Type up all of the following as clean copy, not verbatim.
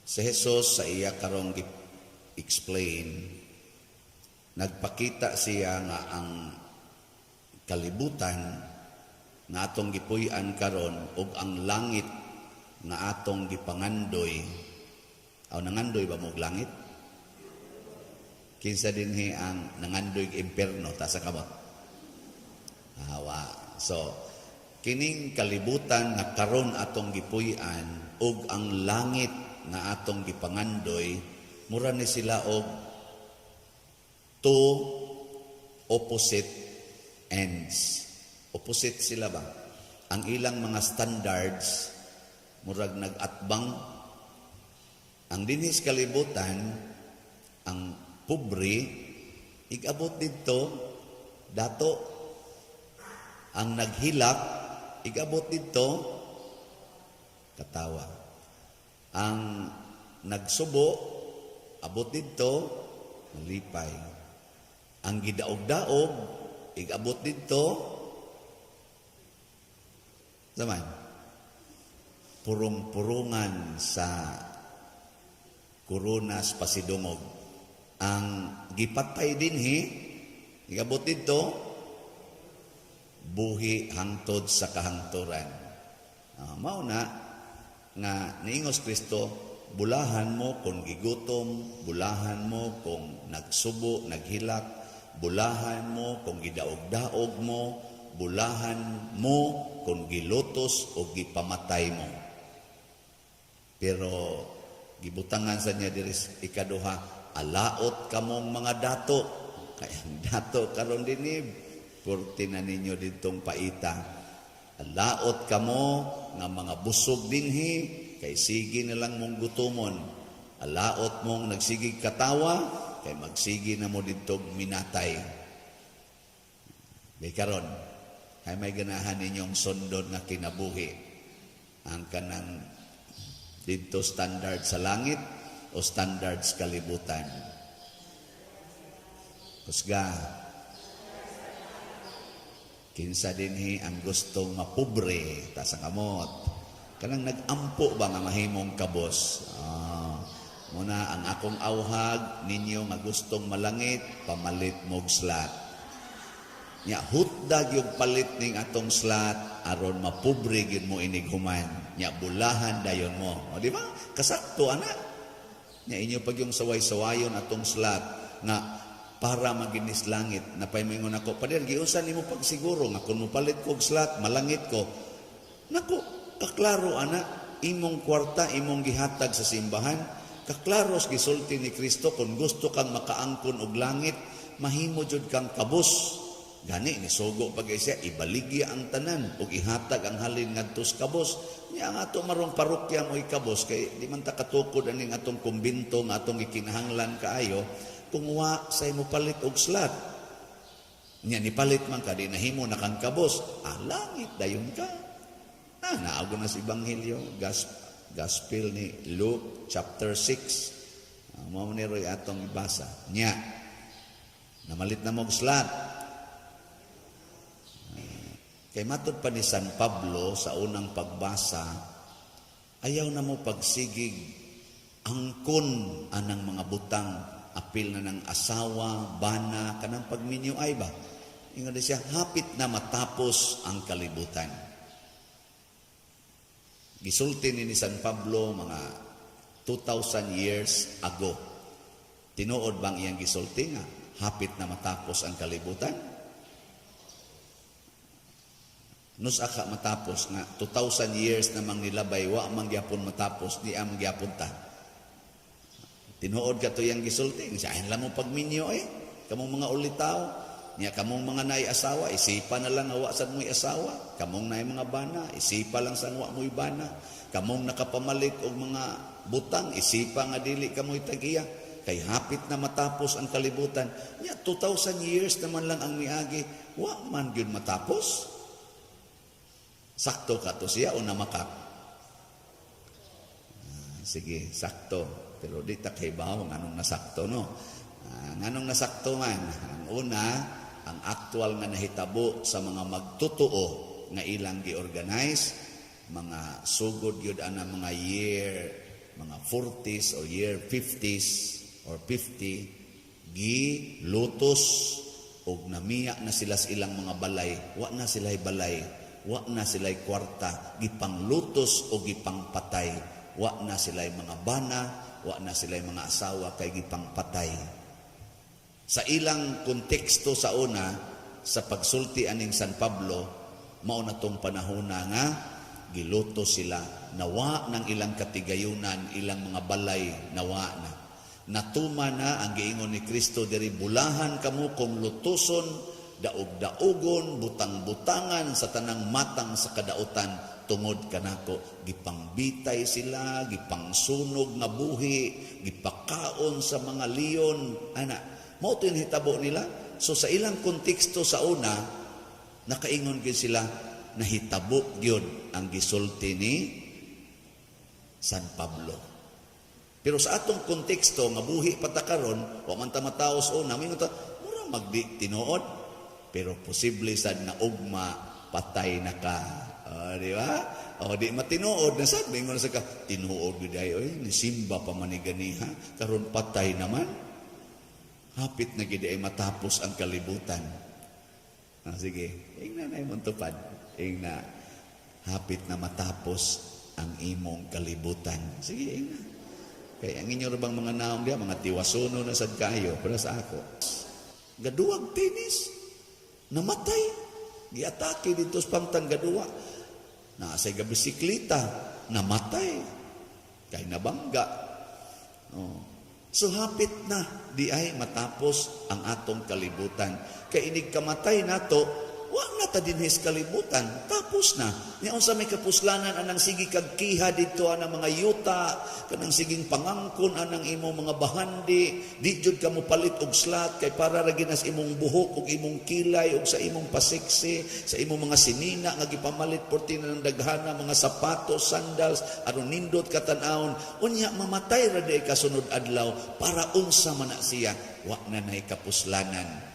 Si Jesus sa iya karong explain, nagpakita siya nga ang kalibutan nga atong gipuy-an karon ug ang langit nga atong gipangandoy. Aw nangandoy ba mo og langit? Kinsa dinhi ang nangandoy og impierno ta sa kamot? Hawa. So kining kalibutan nga karon atong gipuy-an ug ang langit nga atong gipangandoy, mura ni sila og two opposite ends. Opposite sila ba? Ang ilang mga standards murag nag-atbang. Ang dinhis kalibutan, ang pobre, igabot dito, dato. Ang naghilak, igabot dito, katawa. Ang nagsubo, abot dito, malipay. Ang gidaog-daog, igabot dito, zaman, purong-purungan sa Kurunas Pasidungog. Ang gipatay dinhi, igabot dito, buhi hangtod sa kahangturan. Mao na nga niingos Kristo, bulahan mo kung gigutom, bulahan mo kung nagsubo, naghilak, bulahan mo kung gidaog-daog mo, bulahan mo kung gilutos o gipamatay mo. Pero gibutangan sa niya diri ikaduha, alaot kamong mga dato. Kaya dato karon dinhi, purti na ninyo ditong paita. Alaot kamo nga mga busog dinhi, kay sige na lang mong gutumon. Alaot mong nagsigig katawa, kay magsigi na mo ditong minatay. Di karon, ay may ganahan ninyong sundon nga kinabuhi. Ang kanang dito standard sa langit o standard sa kalibutan. Kusga, kinsa dinhi ang gustong mapobre ta sa kamot. Kanang nag-ampo ba nga mahimong kabos. Muna ang akong awhag ninyo nga gustong malangit, pamalit mog slat. Nya hutdag yung palit ning atong slat aron mapobre gid mo inig human. Nya bulahan dayon mo. O di ba? Kasakto ana. Nya inyo pag yung saway-sawayon atong slat nga para maginis langit. Napaymingon ako, pader giunsa nimo pagsiguro nga kun mo palit kog slat malangit ko. Nako, kaklaro ana, imong kwarta imong gihatag sa simbahan. Kaklaros gisulti ni Kristo kung gusto kang makaangkon og langit, mahimo jud kang kabos. Gani ni sugo pag siya ibaligya ang tanan ug ihatag ang halin ngadto sa kabos. Nya ang ato marong parokya mo ikabos kay di man ta katukod aning atong kumbinto nga atong gikinahanglan kaayo kung wa say mo palit og slat. Nya ni palit man ka di nahimo na kang kabos. Langit dayon ka. Naago na sa Ebanghelyo, Gospel ni Luke chapter 6. Mao ni roy atong ibasa. Nya namalit na mo og slat. Kay matod pa ni San Pablo sa unang pagbasa, ayaw na mo pagsigig angkon anang mga butang, apil na ng asawa, bana, kanang pagminyo ay ba? Ingon siya, hapit na matapos ang kalibutan. Gisulti ni San Pablo mga 2,000 years ago. Tinuod bang iyang gisulti nga, hapit na matapos ang kalibutan? Nus aka matapos nga 2,000 years namang nilabay wa man gyapon matapos di am gyapon ta. Tinuod ka to yang gisulti sa lang mo pagminyo kamong mga ulitaw niya kamong mga naay asawa isipa na lang awa sad mo'y asawa, kamong naay mga bana isipa lang sa wa mo'y bana, kamong nakapamalit og mga butang isipa nga dili kamoy tagiya kay hapit na matapos ang kalibutan. Niya 2,000 years naman lang ang miagi, wa man gyud matapos. Sakto ka to siya o namakak? Sige, sakto. Pero di takhibaw nganong nasakto, no? Nganong nasakto man? Ang una, ang aktual nga nahitabo sa mga magtutuo nga ilang gi-organize, mga sugod yun ang mga year mga 40s or year 50s or 50, gilutos og namiya na sila sa ilang mga balay, wa na sila'y balay, wa na sila'y kwarta, gipanglutos o gipangpatay, wa na sila'y mga bana, wa na sila'y mga asawa kay gipangpatay. Sa ilang konteksto sa una, sa pagsulti aning San Pablo, mao na tong panahon nga gilutos sila, nawa ng ilang katigayunan, ilang mga balay, nawa na. Natuma na ang giingon ni Kristo diri, bulahan kamo kung lutuson, daog-daogon, butang-butangan sa tanang matang sa kadautan tungod kanako. Gipangbitay sila, gipangsunog nga buhi, gipakaon sa mga leon. Ana, mao to yung hitabo nila. So sa ilang konteksto sa una, nakaingon gyud sila, nahitabo gyud ang gisulti ni San Pablo. Pero sa atong konteksto nga buhi patakaron, wa man ta mataos una, may ta mura magdi tinuod, pero posible sad na ugma patay na ka. Di ba? O di matinuod na sad, mingon sa ka tinuod gid ay oy, nisimba pa man ni ganiha, karon patay naman. Hapit na gid ay matapos ang kalibutan. Sige, ingna na imong tupad. Ingna, hapit na matapos ang imong kalibutan. Sige, ingna. Kaya ang inyo bang mga naong diya, mga tiwasono na sad kayo, para sa ako. Gaduwag tenis, namatay, giatake dito sa pamtang gaduwa. Naasay bisikleta, namatay, kay nabangga. Oh. So hapit na, di ay matapos ang atong kalibutan. Kay inig kamatay nato, wa na ta dinhis kalibutan, tapos na. Niya sa may kapuslanan anang sige kagkiha dito anang mga yuta, kanang siging pangangkon anang imong mga bahandi, di jud ka mo palit og slat kay para ra ginas imong buhok ug imong kilay ug sa imong pasiksi, sa imong mga sinina nga gipamalit porti na ng daghana mga sapatos, sandals, aron nindot katan-awon. Unya mamatay ra di kasunod adlaw para unsa man na siya, wa na nay kapuslanan.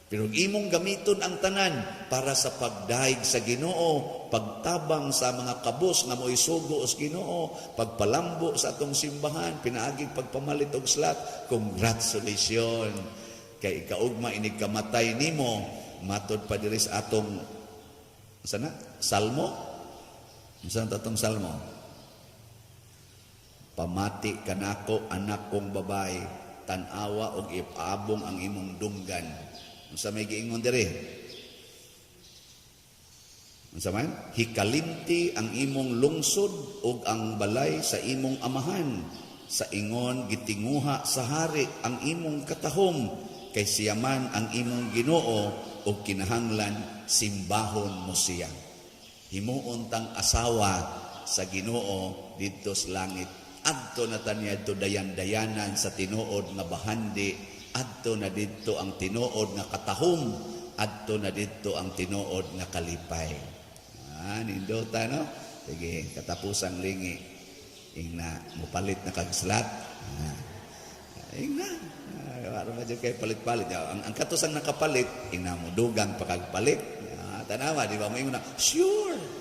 Pero imong gamiton ang tanan para sa pagdaig sa Ginoo, pagtabang sa mga kabos nga mo'y sugo os Ginoo, pagpalambo sa atong simbahan, pinaagig pagpamalit og slat. Congratulations! Kay ikaugma inig kamatay nimo, matod pa diri sa atong sana? Salmo? Saan atong salmo? Pamati kanako anak kong babae, tanawa og ipaabong ang imong dunggan. Unsa may giingon diri? Unsa man? Hikalimti ang imong lungsod ug ang balay sa imong amahan. Sa ingon gitinguha sa hari ang imong katahom, kay siya man ang imong Ginoo ug kinahanglan simbahon mo siya. Himuon tang asawa sa Ginoo didto sa langit. Adto na taniya to dayan-dayanan sa tinuod nga bahandi. Adto na dito ang tinuod nga katahom, adto na dito ang tinuod nga kalipay. Nindota no? Sige, katapusang lingi. Ingna, mupalit na kagslat. Ingna, wala ba dyan kayo palit-palit. Ang katusang nakapalit, ingna mo dugang pakagpalit. Tanawa, di ba? May muna, sure!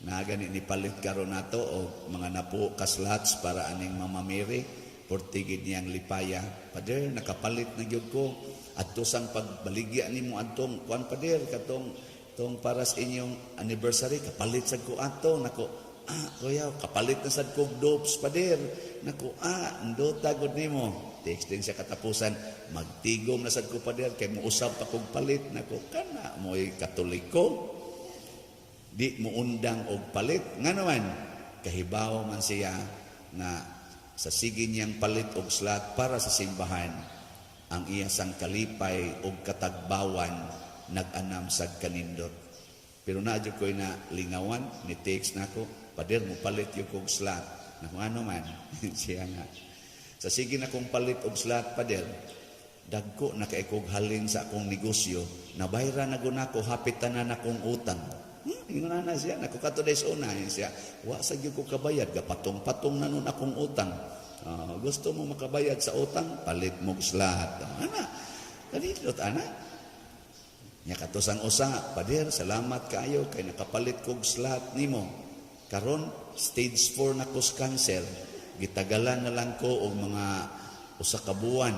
Nagani ni palit karon nato o mga napo kaslats para aning mamamiri. Portigid niyang lipaya, pader nakapalit na gyud ko adto sang pagbaligya nimo adtong kuan pader katong tong para sa inyong anniversary kapalit sad ko ato nako kuya kapalit na sad kog dopes pader nako ndota gud nimo texting siya katapusan magtigom na sad ko pader kay mousab pa kog palit nako kana moy katoliko di mo undang og palit nga naman kahibaw man siya na sa sige niyang palit og slat para sa simbahan, ang iya sang kalipay og katagbawan nag-anam sa kanindot. Pero naadyo ko'y na lingawan, ni text na ko, pader mo palit yung kong slat. Na kung ano man, siya nga. Sa sige na kong palit og slat, pader, dagko na kaikog halin sa akong negosyo, nabayra na guna ko, hapitan na akong utang. Ingon na siya, nakukato days una siya, wa sa gyud ko kabayad, gapatong-patong na nun akong utang. Gusto mo makabayad sa utang, palit mo slat. Ana, kanilot ana. Nya katos ang usa, pader, salamat kayo kay nakapalit kog slat nimo. Karon stage 4 na ko sa cancer. Gitagalan na lang ko og mga usa ka buwan.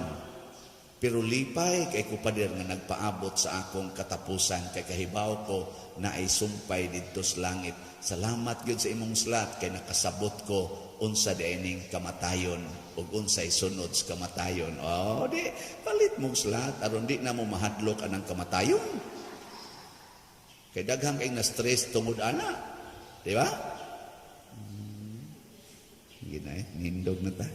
Pero lipay kay ko pader nga nagpaabot sa akong katapusan kay kahibaw ko na ay sumpay didto sa langit. Salamat gyud sa imong slat kay nakasabot ko unsa diining kamatayon ug unsay sunod sa kamatayon. Oh, di palit mong slat aron di na mo mahadlok anang kamatayon. Kay daghang kay na stress tungod ana. Di ba? Gina nindog na ta.